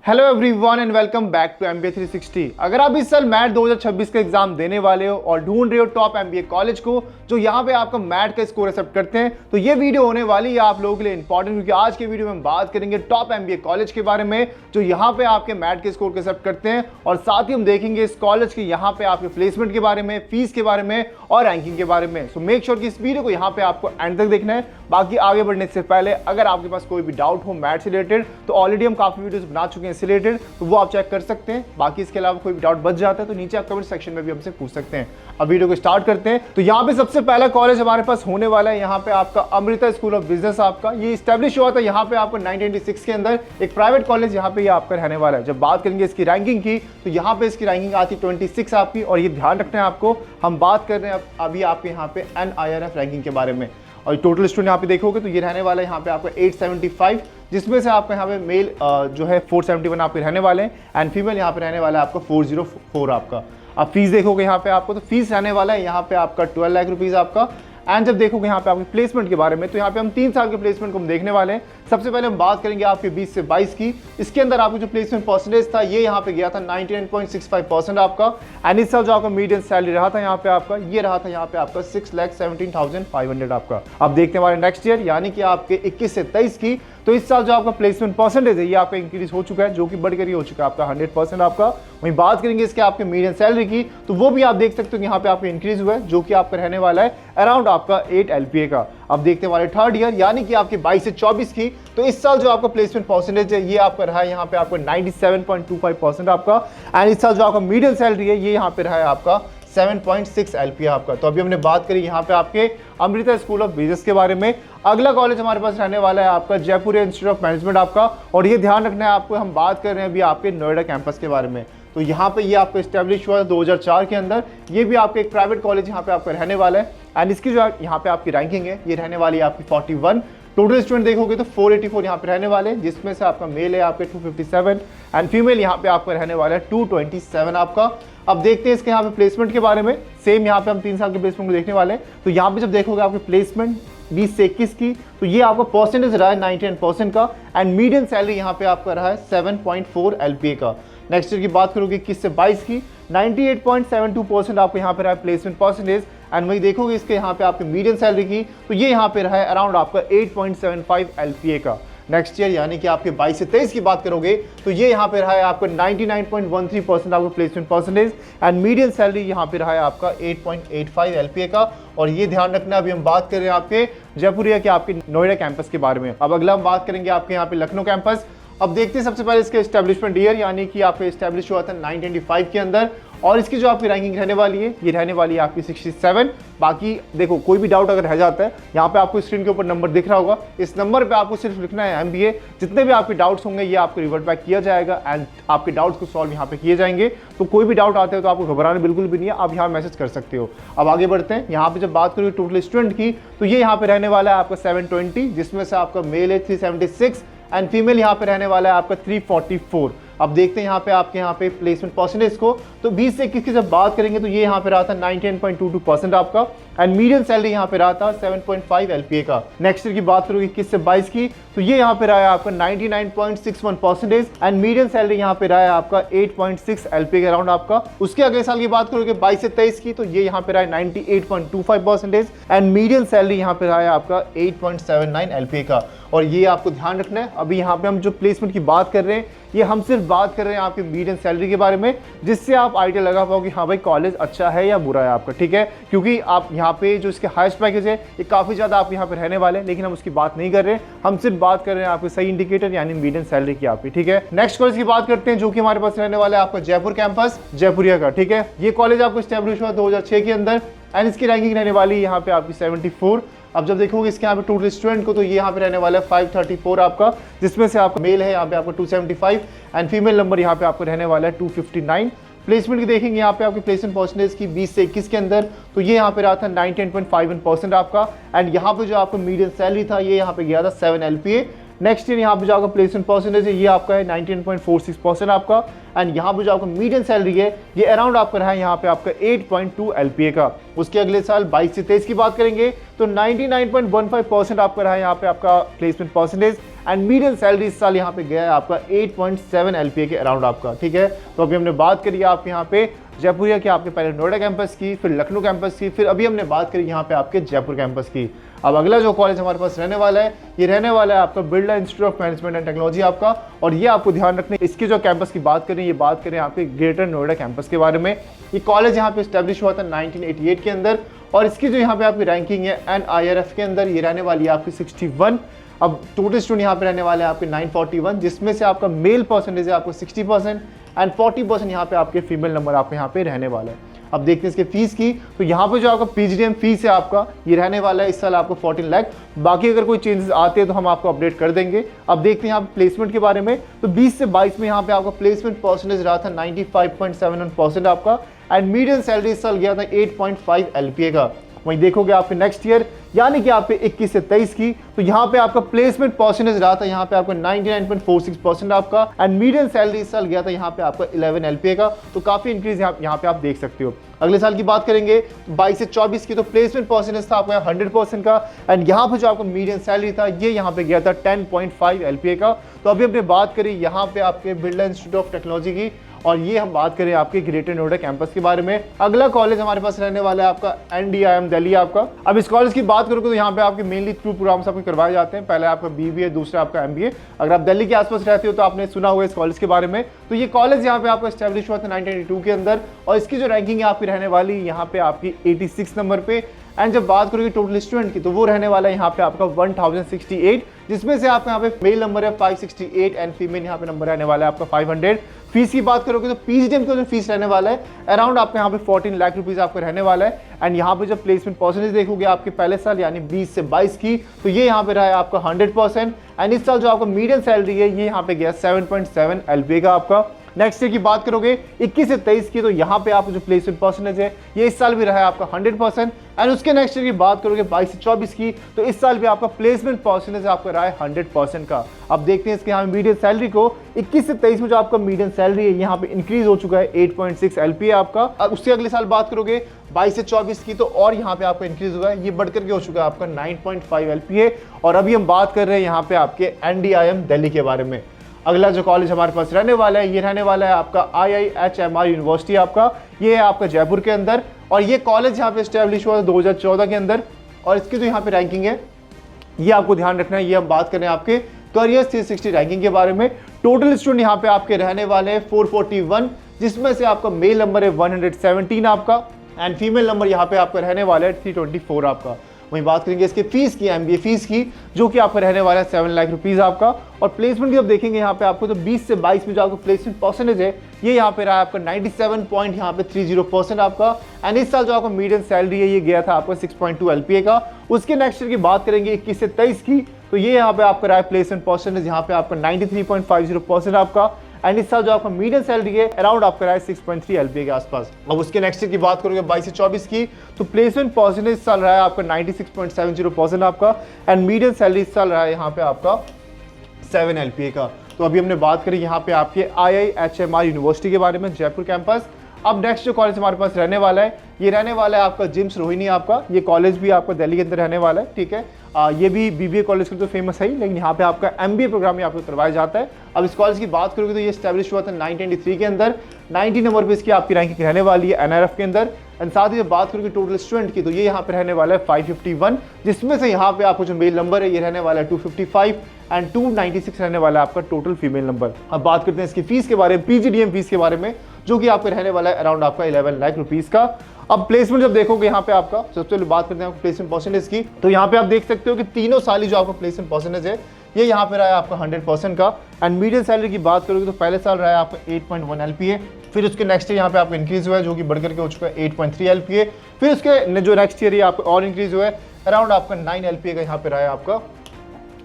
Hello everyone and welcome back to MBA 360। अगर आप इस साल मैट 2026 का एग्जाम देने वाले हो और ढूंढ रहे हो टॉप MBA कॉलेज को जो यहाँ पे आपका मैट का स्कोर एक्सेप्ट करते हैं, तो ये वीडियो होने वाली है आप लोगों के लिए इंपॉर्टेंट, क्योंकि आज के वीडियो में हम बात करेंगे टॉप MBA कॉलेज के बारे में जो यहाँ पे आपके मैट के स्कोर को एक्सेप्ट करते हैं, और साथ ही हम देखेंगे इस कॉलेज के यहाँ पे आपके प्लेसमेंट के बारे में, फीस के बारे में और रैंकिंग के बारे में। सो मेक श्योर कि इस वीडियो को यहाँ पे आपको एंड तक देखना है। बाकी आगे बढ़ने से पहले अगर आपके पास कोई भी डाउट हो मैथ से रिलेटेड, तो ऑलरेडी हम काफी वीडियोस बना चुके हैं इससे रिलेटेड, तो वो आप चेक कर सकते हैं। बाकी इसके अलावा कोई भी डाउट बच जाता है तो नीचे आप कमेंट सेक्शन में भी हमसे पूछ सकते हैं। अब वीडियो को स्टार्ट करते हैं। तो यहाँ पे सबसे पहला कॉलेज हमारे पास होने वाला है यहाँ पे आपका अमृता स्कूल ऑफ बिजनेस। आपका ये स्टैब्लिश हुआ था यहाँ पे आपको 1996 के अंदर, एक प्राइवेट कॉलेज यहाँ पे ये आपका रहने वाला है। जब बात करेंगे इसकी रैंकिंग की, तो यहाँ पे इसकी रैंकिंग आती 26 आपकी, और ये ध्यान रखना है आपको, हम बात कर रहे हैं अभी आपके यहाँ पे NIRF रैंकिंग के बारे में। और टोटल स्टूडेंट यहाँ पे देखोगे तो ये रहने वाला है यहाँ पे आपका 875, जिसमें से आपका यहाँ पे मेल जो है 471 आपके रहने वाले हैं, एंड फीमेल यहाँ पे रहने वाला है आपका 404 आपका। अब फीस देखोगे यहाँ पे आपको, तो फीस रहने वाला है यहाँ पे आपका 12 लाख रुपीज़ आपका। एंड जब देखोगे यहाँ पे आपके प्लेसमेंट के बारे में, तो यहाँ पे हम 3 साल के प्लेसमेंट को हम देखने वाले हैं। सबसे पहले हम बात करेंगे आपके 20 से 22 की। इसके अंदर आपको जो प्लेसमेंट परसेंटेज था ये यहाँ पे गया था 99.65% आपका। एंड इस साल जो आपका मीडियन सैलरी रहा था यहाँ पे आपका, ये रहा था यहाँ पे आपका 6,17,500 आपका। अब देखते हैं हमारे नेक्स्ट ईयर यानी कि आपके 21 से 23 की, तो इस साल जो आपका प्लेसमेंट परसेंटेज है ये आपका इंक्रीज हो चुका है, जो कि बढ़कर ही हो चुका है आपका 100% आपका। वहीं बात करेंगे इसके आपके मीडियन सैलरी की, तो वो भी आप देख सकते हो यहाँ पे आपका इंक्रीज हुआ है, जो कि आपका रहने वाला है अराउंड आपका 8 LPA का। अब देखते हैं हमारे थर्ड ईयर यानी कि आपके 22 से 24 की, तो इस साल जो आपका प्लेसमेंट परसेंटेज है ये आपका रहा है यहाँ पे आपका 97.25% आपका। एंड इस साल जो आपका मीडियन सैलरी है ये यहाँ पे रहा है आपका 7.6 LPA आपका। तो अभी हमने बात करी यहाँ पे आपके अमृता स्कूल ऑफ बिजनेस के बारे में। अगला कॉलेज हमारे पास रहने वाला है आपका जयपुर इंस्टीट्यूट ऑफ मैनेजमेंट आपका, और ये ध्यान रखना है आपको, हम बात कर रहे हैं अभी आपके नोएडा कैंपस के बारे में। तो यहाँ पे ये आपको स्टैब्लिश हुआ 2004 के अंदर। ये भी आपका एक प्राइवेट कॉलेज यहाँ पे आपका रहने वाला है। एंड इसकी जो यहाँ पे आपकी रैंकिंग है ये रहने वाली है आपकी 41। टोटल स्टूडेंट देखोगे तो 484 यहाँ पे रहने वाले हैं, जिसमें से आपका मेल है आपके 257 एंड फीमेल यहाँ पे आपका रहने वाला है 227 आपका। अब देखते हैं इसके यहाँ पे प्लेसमेंट के बारे में। सेम यहाँ पे हम 3 साल के प्लेसमेंट को देखने वाले हैं। तो यहाँ पे जब देखोगे आपके प्लेसमेंट 20 से 21 की, तो ये आपका परसेंटेज रहा है 99% का, एंड मीडियन सैलरी यहाँ पे आपका रहा है 7.4 LPA का। नेक्स्ट ईयर की बात करोगे 21 से 22 की, 98.72% आपको यहाँ पे रहा है प्लेसमेंट परसेंटेज। एंड वही देखोगे इसके यहाँ पे आपके मीडियन सैलरी की, तो ये यहाँ पे रहा है अराउंड आपका 8.75 LPA का। नेक्स्ट ईयर यानी कि आपके 22 से 23 की बात करोगे तो ये यहाँ पे रहा है आपका 99.13% आपका placement percentage, and median salary यहाँ पे रहा है आपका 8.85 LPA का। और ये ध्यान रखना, अभी हम बात कर रहे हैं आपके जयपुरिया के आपके नोएडा कैंपस के बारे में। अब अगला हम बात करेंगे आपके यहाँ पे लखनऊ कैंपस। अब देखते हैं सबसे पहले इसके एस्टेब्लिशमेंट ईयर यानी कि आपका एस्टेब्लिश हुआ था 1925 के अंदर, और इसकी जो आपकी रैंकिंग रहने वाली है ये रहने वाली है आपकी 67। बाकी देखो कोई भी डाउट अगर रह जाता है, यहाँ पे आपको स्क्रीन के ऊपर नंबर दिख रहा होगा, इस नंबर पे आपको सिर्फ लिखना है MBA। जितने भी आपके डाउट्स होंगे ये आपको रिवर्ट बैक किया जाएगा, एंड आपके डाउट्स को सॉल्व यहाँ पे किए जाएंगे। तो कोई भी डाउट आते हो तो आपको घबराना बिल्कुल भी नहीं है, आप यहाँ मैसेज कर सकते हो। अब आगे बढ़ते हैं। यहाँ पे जब बात करोगे टोटल स्टूडेंट की, तो ये यहाँ पे रहने वाला है आपका 720, जिसमें से आपका मेल है 376 एंड फीमेल यहाँ पे रहने वाला है आपका 344। अब देखते हैं यहाँ पे आपके यहाँ पे प्लेसमेंट परसेंटेज को, तो 20 से 21 की जब बात करेंगे तो ये यहाँ पे रहा था 19.22% आपका, एंड मीडियन सैलरी यहाँ पे रहा था 7.5 LPA का। नेक्स्ट ईयर की बात करोगे 21 से 22 की, तो ये यहाँ पे रहा है आपका 99.61% एंड मीडियन सैलरी यहाँ पे रहा है आपका 8.6 LPA के अराउंड आपका। उसके अगले साल की बात करोगे 22 से 23 की, तो ये यहाँ पे रहा है 98.25% एंड मीडियन सैलरी यहाँ पे रहा है आपका 8.79 LPA का। और ये आपको ध्यान रखना है, अभी यहाँ पे हम जो प्लेसमेंट की बात कर रहे हैं ये हम सिर्फ बात कर रहे हैं आपके मीडियन सैलरी के बारे में, जिससे आप आइडिया लगा पाओ कि हाँ भाई कॉलेज अच्छा है या बुरा है आपका, ठीक है। क्योंकि आप यहाँ पे जो इसके हाईएस्ट पैकेज है ये काफ़ी ज़्यादा आप यहाँ पे रहने वाले हैं, लेकिन हम उसकी बात नहीं कर रहे हैं, हम सिर्फ बात कर रहे हैं आपके सही इंडिकेटर यानी मीडियन सैलरी की आपकी, ठीक है। नेक्स्ट कॉलेज की बात करते हैं जो कि हमारे पास रहने वाला है आपका जयपुर कैंपस जयपुरिया का, ठीक है। ये कॉलेज आपको स्टैब्लिश हुआ 2006 के अंदर, एंड इसकी रैंकिंग रहने वाली है यहाँ पे आपकी 74। अब जब देखोगे इसके यहाँ पे टोटल स्टूडेंट को, तो ये यहाँ पे रहने वाला है 534 आपका, जिसमें से आपका मेल है यहाँ पे आपका 275 एंड फीमेल नंबर यहाँ पे आपको रहने वाला है 259। प्लेसमेंट की देखेंगे यहाँ पे आपके प्लेसमेंट परसेंटेज की 20 से 21 के अंदर, तो ये यहाँ पे रहा था 19.51% आपका, एंड यहाँ पे जो आपका मीडियन सैलरी था ये यहाँ पे गया था 7 LPA। नेक्स्ट ईयर यहाँ पे जो आपका प्लेसमेंट परसेंटेज है ये आपका है 19.46% आपका, एंड यहाँ पे जो आपका मीडियन सैलरी है ये अराउंड आपका रहा है यहाँ पे आपका 8.2 LPA का। उसके अगले साल 22 से 23 की बात करेंगे तो 99.15% आपका रहा है यहाँ पे आपका placement percentage, and median salary इस साल यहाँ पे गया है आपका 8.7 LPA के अराउंड आपका, ठीक है। तो अभी हमने बात करी आप यहाँ पे जयपुरिया के आपके पहले नोएडा कैंपस की, फिर लखनऊ कैंपस की, फिर अभी हमने बात करी यहाँ पे आपके जयपुर कैंपस की। अब अगला जो कॉलेज हमारे पास रहने वाला है, ये रहने वाला है आपका Birla institute of management and technology आपका। और ये आपको ध्यान रखना है, इसके जो कैंपस की बात करें, ये बात करें आपके ग्रेटर नोएडा कैंपस के बारे में। ये कॉलेज यहाँ पे स्टैब्लिश हुआ था 1988 के अंदर, और इसकी जो यहाँ पे आपकी रैंकिंग है NIRF के अंदर, ये रहने वाली है आपकी 61। अब टोटल स्टूडेंट यहाँ पे रहने वाले हैं आपके 941, जिसमें से आपका मेल परसेंटेज है आपको 60% एंड 40% यहाँ पे आपके फीमेल नंबर आपके यहाँ पे रहने वाला है। अब देखते हैं इसके फीस की, तो यहाँ पे जो आपका PGDM फीस है आपका, ये रहने वाला है इस साल आपको 14 लाख। बाकी अगर कोई चेंजेस आते हैं तो हम आपको अपडेट कर देंगे। अब देखते हैं यहाँ पे प्लेसमेंट के बारे में, तो 20 से 22 में यहाँ पे आपका प्लेसमेंट परसेंटेज रहा था 95.71% आपका, एंड मीडियन सैलरी इस साल गया था 8.5 LPA का। वहीं देखोगे आपके नेक्स्ट ईयर यानी कि आपके 21 से 23 की, तो यहाँ पे आपका प्लेसमेंट परसेंटेज रहा था यहाँ पे आपका 99.46% आपका, एंड मीडियन सैलरी इस साल गया था यहाँ पे आपका 11 LPA का। तो काफी इंक्रीज यहाँ पे आप देख सकते हो। अगले साल की बात करेंगे तो 22 से 24 की, तो प्लेसमेंट परसेंटेज था आपका 100% का, एंड यहाँ पे जो आपका मीडियन सैलरी था ये यहाँ पे गया था 10.5 LPA का। तो अभी हमने बात करी यहाँ पे आपके बिरला इंस्टीट्यूट ऑफ टेक्नोलॉजी की, और ये हम बात करें आपके ग्रेटर नोएडा कैंपस के बारे में। अगला कॉलेज हमारे पास रहने वाला है आपका NDIM दिल्ली आपका। अब इस कॉलेज की बात करोगे तो यहाँ पे आपके मेनली 2 प्रोग्राम्स आपके करवाए जाते हैं, पहले आपका BBA, दूसरा आपका MBA। अगर आप दिल्ली के आसपास रहते हो तो आपने सुना होगा इस कॉलेज के बारे में। तो ये कॉलेज यहाँ पे आपका एस्टेब्लिश हुआ था 1992 के अंदर, और इसकी जो रैंकिंग है आपकी रहने वाली यहाँ पे आपकी 86 नंबर पे। एंड जब बात करोगे टोटल स्टूडेंट की, तो वो रहने वाला है यहाँ पे आपका 1068, जिसमें से आपका यहाँ पे मेल नंबर है 568 एंड फीमेल यहाँ पे नंबर रहने वाला है आपका 500। फीस की बात करोगे तो PGDM का जो फीस रहने वाला है अराउंड आपके यहाँ पे 14 लाख रुपीज आपको रहने वाला है। एंड यहाँ पे जब प्लेसमेंट परसेंटेज देखोगे आपके पहले साल यानी 20 से 22 की, तो ये यहाँ पे रहा है आपका 100%, एंड इस साल जो आपका मीडियन सैलरी है ये यहाँ पे गया 7.7 LPA का आपका। नेक्स्ट ईयर की बात करोगे 21 से 23 की, तो यहाँ पे आप जो प्लेसमेंट परसेंटेज है ये इस साल भी रहा है आपका 100%, एंड उसके नेक्स्ट ईयर की बात करोगे 22 से 24 की, तो इस साल भी आपका प्लेसमेंट परसेंटेज आपका रहा है 100% का। अब देखते हैं इसके यहाँ मीडियन सैलरी को, 21 से 23 में जो आपका मीडियन सैलरी है यहाँ पे इंक्रीज हो चुका है 8.6 LPA आपका। अब उससे अगले साल बात करोगे 22 से 24 की, तो और यहाँ पे आपका इंक्रीज हुआ है, ये बढ़कर के हो चुका है आपका 9.5 LPA। और अभी हम बात कर रहे हैं यहाँ पे आपके NDIM दिल्ली के बारे में। अगला जो कॉलेज हमारे पास रहने वाला है, ये रहने वाला है आपका IIHMR यूनिवर्सिटी आपका, ये है आपका जयपुर के अंदर, और ये कॉलेज यहाँ पे स्टैब्लिश हुआ 2014 के अंदर। और इसकी जो यहाँ पे रैंकिंग है ये आपको ध्यान रखना है, ये हम बात कर रहे हैं आपके करियर 360 रैंकिंग के बारे में। टोटल स्टूडेंट यहाँ पे आपके रहने वाले हैं 441, जिसमें से आपका मेल नंबर है 117 आपका, एंड फीमेल नंबर यहाँ पे आपका रहने वाला है 324 आपका। वहीं बात करेंगे इसके फीस की, MBA फीस की, जो कि आपका रहने वाला है 7 लाख रुपीज आपका। और प्लेसमेंट की जब देखेंगे यहाँ पे आपको, तो 20 से 22 में जो आपका प्लेसमेंट परसेंटेज है ये यहाँ पे रहा है आपका 97.30% आपका, एंड इस साल जो आपका मीडियन सैलरी है ये गया था आपका 6.2 LPA का। उसके नेक्स्ट ईयर की बात करेंगे 21 से 23 की, तो ये यहाँ पे आपका रहा है प्लेसमेंट परसेंटेज यहाँ पे आपका 93.50% आपका, एंड इस साल जो आपका मीडियन सैलरी है अराउंड आपका रहा है 6.3 LPA के आसपास। अब उसके नेक्स्ट ईयर की बात करोगे 22 से 24 की, तो प्लेसमेंट परसेंटेज इस साल रहा है आपका 96.70% आपका, एंड मीडियन सैलरी इस साल रहा है यहाँ पे आपका 7 LPA का। तो अभी हमने बात करी यहाँ पे आपके IIHMR यूनिवर्सिटी के बारे में, जयपुर कैंपस। अब नेक्स्ट जो कॉलेज हमारे पास रहने वाला है, ये रहने वाला है आपका जिम्स रोहिणी आपका। ये कॉलेज भी आपका दिल्ली के अंदर रहने वाला है, ठीक है। ये भी BBA कॉलेज के तो फेमस है ही, लेकिन यहाँ पे आपका MBA प्रोग्राम यहाँ पे करवाया जाता है। अब इस कॉलेज की बात करोगे तो ये स्टैब्लिश हुआ था 1993 के अंदर, 90 नंबर पे इसकी आपकी रैंकिंग रहने वाली है NRF के अंदर। एंड साथ ही जब बात करोगे टोटल स्टूडेंट की, तो ये यहाँ पे रहने वाला है 551, जिसमें से यहाँ पे आपको जो मेल नंबर है ये रहने वाला है 255 एंड 296 रहने वाला है आपका टोटल फीमेल नंबर। अब बात करते हैं इसकी फीस के बारे में, PGDM फीस के बारे में, जो कि आपको रहने वाला है अराउंड आपका 11 लाख रुपीज का। अब प्लेसमेंट जब देखोगे यहाँ पे आपका, सबसे पहले बात करते हैं प्लेसमेंट परसेंटेज की, तो यहाँ पे आप देख सकते हो कि तीनों साल ही जो आपका प्लेसमेंट परसेंटेज है ये यहाँ पे रहा है आपका 100% का। एंड मीडियन सैलरी की बात करोगे तो पहले साल रहा है आपका 8.1 LPA, फिर उसके नेक्स्ट ईयर यहाँ पे आपका इंक्रीज हुआ है जो कि बढ़कर के हो चुका है 8.3 LPA, फिर उसके जो नेक्स्ट ईयर आपका और इंक्रीज हुआ है अराउंड आपका 9 LPA का यहाँ पे रहा है आपका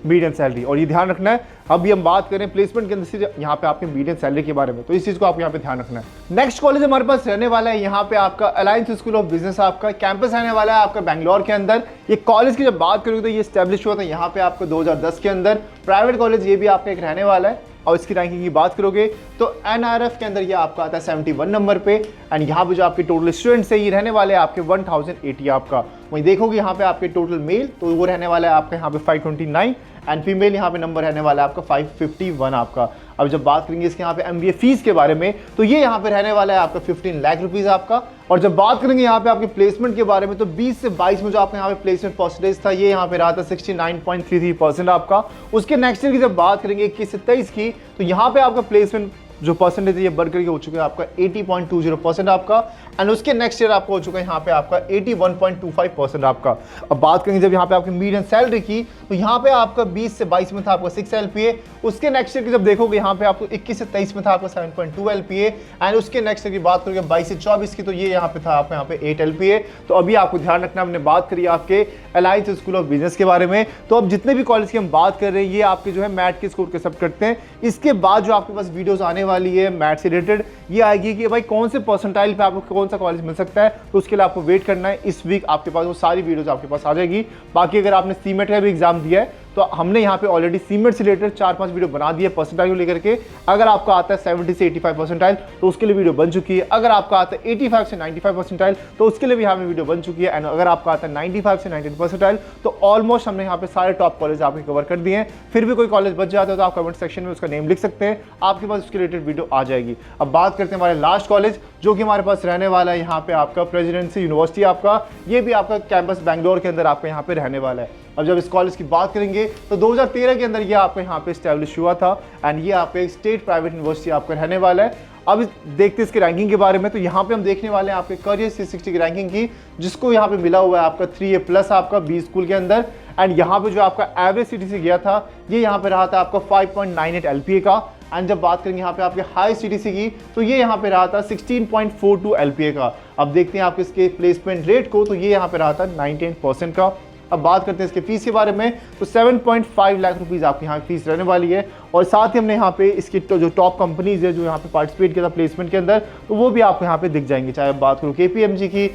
मीडियन सैलरी। और ये ध्यान रखना है, अभी हम बात करें प्लेसमेंट के अंदर से यहाँ पे आपके मीडियन सैलरी के बारे में, तो इस चीज को आप यहाँ पे ध्यान रखना है। नेक्स्ट कॉलेज हमारे पास रहने वाला है यहाँ पे आपका अलायंस स्कूल ऑफ बिजनेस, आपका कैंपस रहने वाला है आपका बैंगलोर के अंदर। ये कॉलेज की जब बात करोगे तो ये स्टैब्लिश हुआ था यहाँ पे आपको 2010 के अंदर। प्राइवेट कॉलेज ये भी आपका एक रहने वाला है। और इसकी रैंकिंग की बात करोगे तो NRF के अंदर ये आपका आता है 71 नंबर पे, एंड यहाँ पे जो आपके टोटल स्टूडेंट्स है ये रहने वाले हैं आपके 1080 आपका। वहीं देखोगे यहाँ पे आपके टोटल मेल, तो वो रहने वाला है आपका यहाँ पे 529, एंड फीमेल यहाँ पे नंबर रहने वाला है आपका 551 आपका। अब जब बात करेंगे इसके यहाँ पे MBA फीस के बारे में, तो ये यहाँ पे रहने वाला है आपका 15 लाख रुपीज़ आपका। और जब बात करेंगे यहाँ पे आपके प्लेसमेंट के बारे में, तो 20 से 22 में जो आपका यहाँ पे प्लेसमेंट परसेंटेज था, ये यहाँ पे रहा था 69.33% आपका। उसके नेक्स्ट ईयर की जब बात करेंगे 21 से 23 की, तो यहाँ पे आपका प्लेसमेंट जो परसेंटेज है ये बढ़ करके हो चुका है आपका 80.20% आपका। एंड उसके नेक्स्ट ईयर आपको हो चुका है यहाँ पे आपका 81.25% आपका। अब बात करेंगे जब यहाँ पे आपकी मीडियन सैलरी की, तो यहाँ पे आपका 20 से 22 में था आपका 6 LPA। उसके नेक्स्ट ईयर की जब देखोगे यहाँ पे आपको 21 से 23 में था आपका 7.2 LPA। एंड उसके नेक्स्ट ईयर की बात करेंगे 22 से 24 की, तो ये यहाँ पे था आपका यहाँ पे 8 LPA। तो अभी आपको ध्यान रखना, हमने बात करी आपके अलायंस स्कूल ऑफ बिजनेस के बारे में। तो अब जितने भी कॉलेज की हम बात कर रहे हैं, ये आपके जो है मैट के स्कोर के सब करते हैं। इसके बाद जो आपके पास वीडियोस आने वाली है मैथ से रिलेटेड, ये आएगी कि भाई कौन से परसेंटाइल पे आपको कौन सा कॉलेज मिल सकता है, तो उसके लिए आपको वेट करना है। इस वीक आपके पास वो सारी वीडियोस आपके पास आ जाएगी। बाकी अगर आपने सीमेट का भी एग्जाम दिया है, तो हमने यहाँ पे ऑलरेडी सीमेट से रिलेटेड 4-5 वीडियो बना दिए परसेंटाइल को लेकर के। अगर आपका आता है 70 से 85 परसेंटाइल, तो उसके लिए वीडियो बन चुकी है। अगर आपका आता है 85 से 95 परसेंटाइल, तो उसके लिए भी यहाँ पे वीडियो बन चुकी है। एंड अगर आपका आता है 95 से 99 परसेंटाइल, तो ऑलमोस्ट हमने यहाँ पे सारे टॉप कॉलेज आपके कवर कर दिए हैं। फिर भी कोई कॉलेज बच जाता है तो आप कमेंट सेक्शन में उसका नेम लिख सकते हैं, आपके पास उसके रिलेटेड वीडियो आ जाएगी। अब बात करते हैं हमारे लास्ट कॉलेज, जो कि हमारे पास रहने वाला है यहाँ पे आपका प्रेसिडेंसी यूनिवर्सिटी आपका। ये भी आपका कैंपस बैंगलोर के अंदर आपका यहाँ पे रहने वाला है। अब जब इस कॉलेज की बात करेंगे, तो 2013 के अंदर ये आपका यहाँ पे स्टैब्लिश हुआ था। एंड ये आपका एक स्टेट प्राइवेट यूनिवर्सिटी आपका रहने वाला है। अब देखते हैं इसके रैंकिंग के बारे में। तो यहाँ पे हम देखने वाले हैं आपके करियर 360 की रैंकिंग की, जिसको यहाँ पे मिला हुआ है आपका 3A+ आपका बी स्कूल के अंदर। एंड यहाँ पे जो आपका एवरेज CTC गया था, ये यहाँ पे रहा था आपका 5.98 LPA का। एंड जब बात करेंगे यहाँ पे आपके हाई CTC की, तो ये यहाँ पे रहा था 16.42 LPA का। अब देखते हैं आपके इसके प्लेसमेंट रेट को, तो ये यहाँ पे रहा था 19% का। अब बात करते हैं इसके फीस के बारे में, तो 7.5 लाख रुपीज़ आपकी यहाँ फीस रहने वाली है। और साथ ही हमने यहाँ पे इसकी जो टॉप कंपनीज है जो यहाँ पे पार्टिसिपेट किया था प्लेसमेंट के अंदर, तो वो भी आपको यहाँ पे दिख जाएंगे। चाहे आप बात करो KPMG की,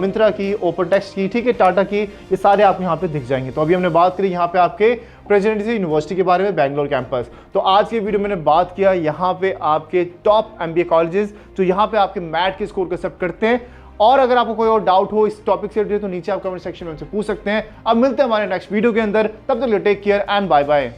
मिंत्रा की, ओपनटेक्स्ट की, ठीक है, टाटा की, ये सारे आपको यहाँ पे दिख जाएंगे। तो अभी हमने बात करी यहाँ पे आपके प्रेसिडेंसी यूनिवर्सिटी के बारे में, बैंगलोर कैंपस। तो आज की वीडियो मैंने बात किया यहाँ पे आपके टॉप MBA कॉलेजेस जो यहाँ पे आपके मैट के स्कोर को एक्सेप्ट करते हैं। और अगर आपको कोई और डाउट हो इस टॉपिक से रिलेटेड, तो नीचे आप कमेंट सेक्शन में हमसे पूछ सकते हैं। अब मिलते हैं हमारे नेक्स्ट वीडियो के अंदर, तब तक take care and bye bye.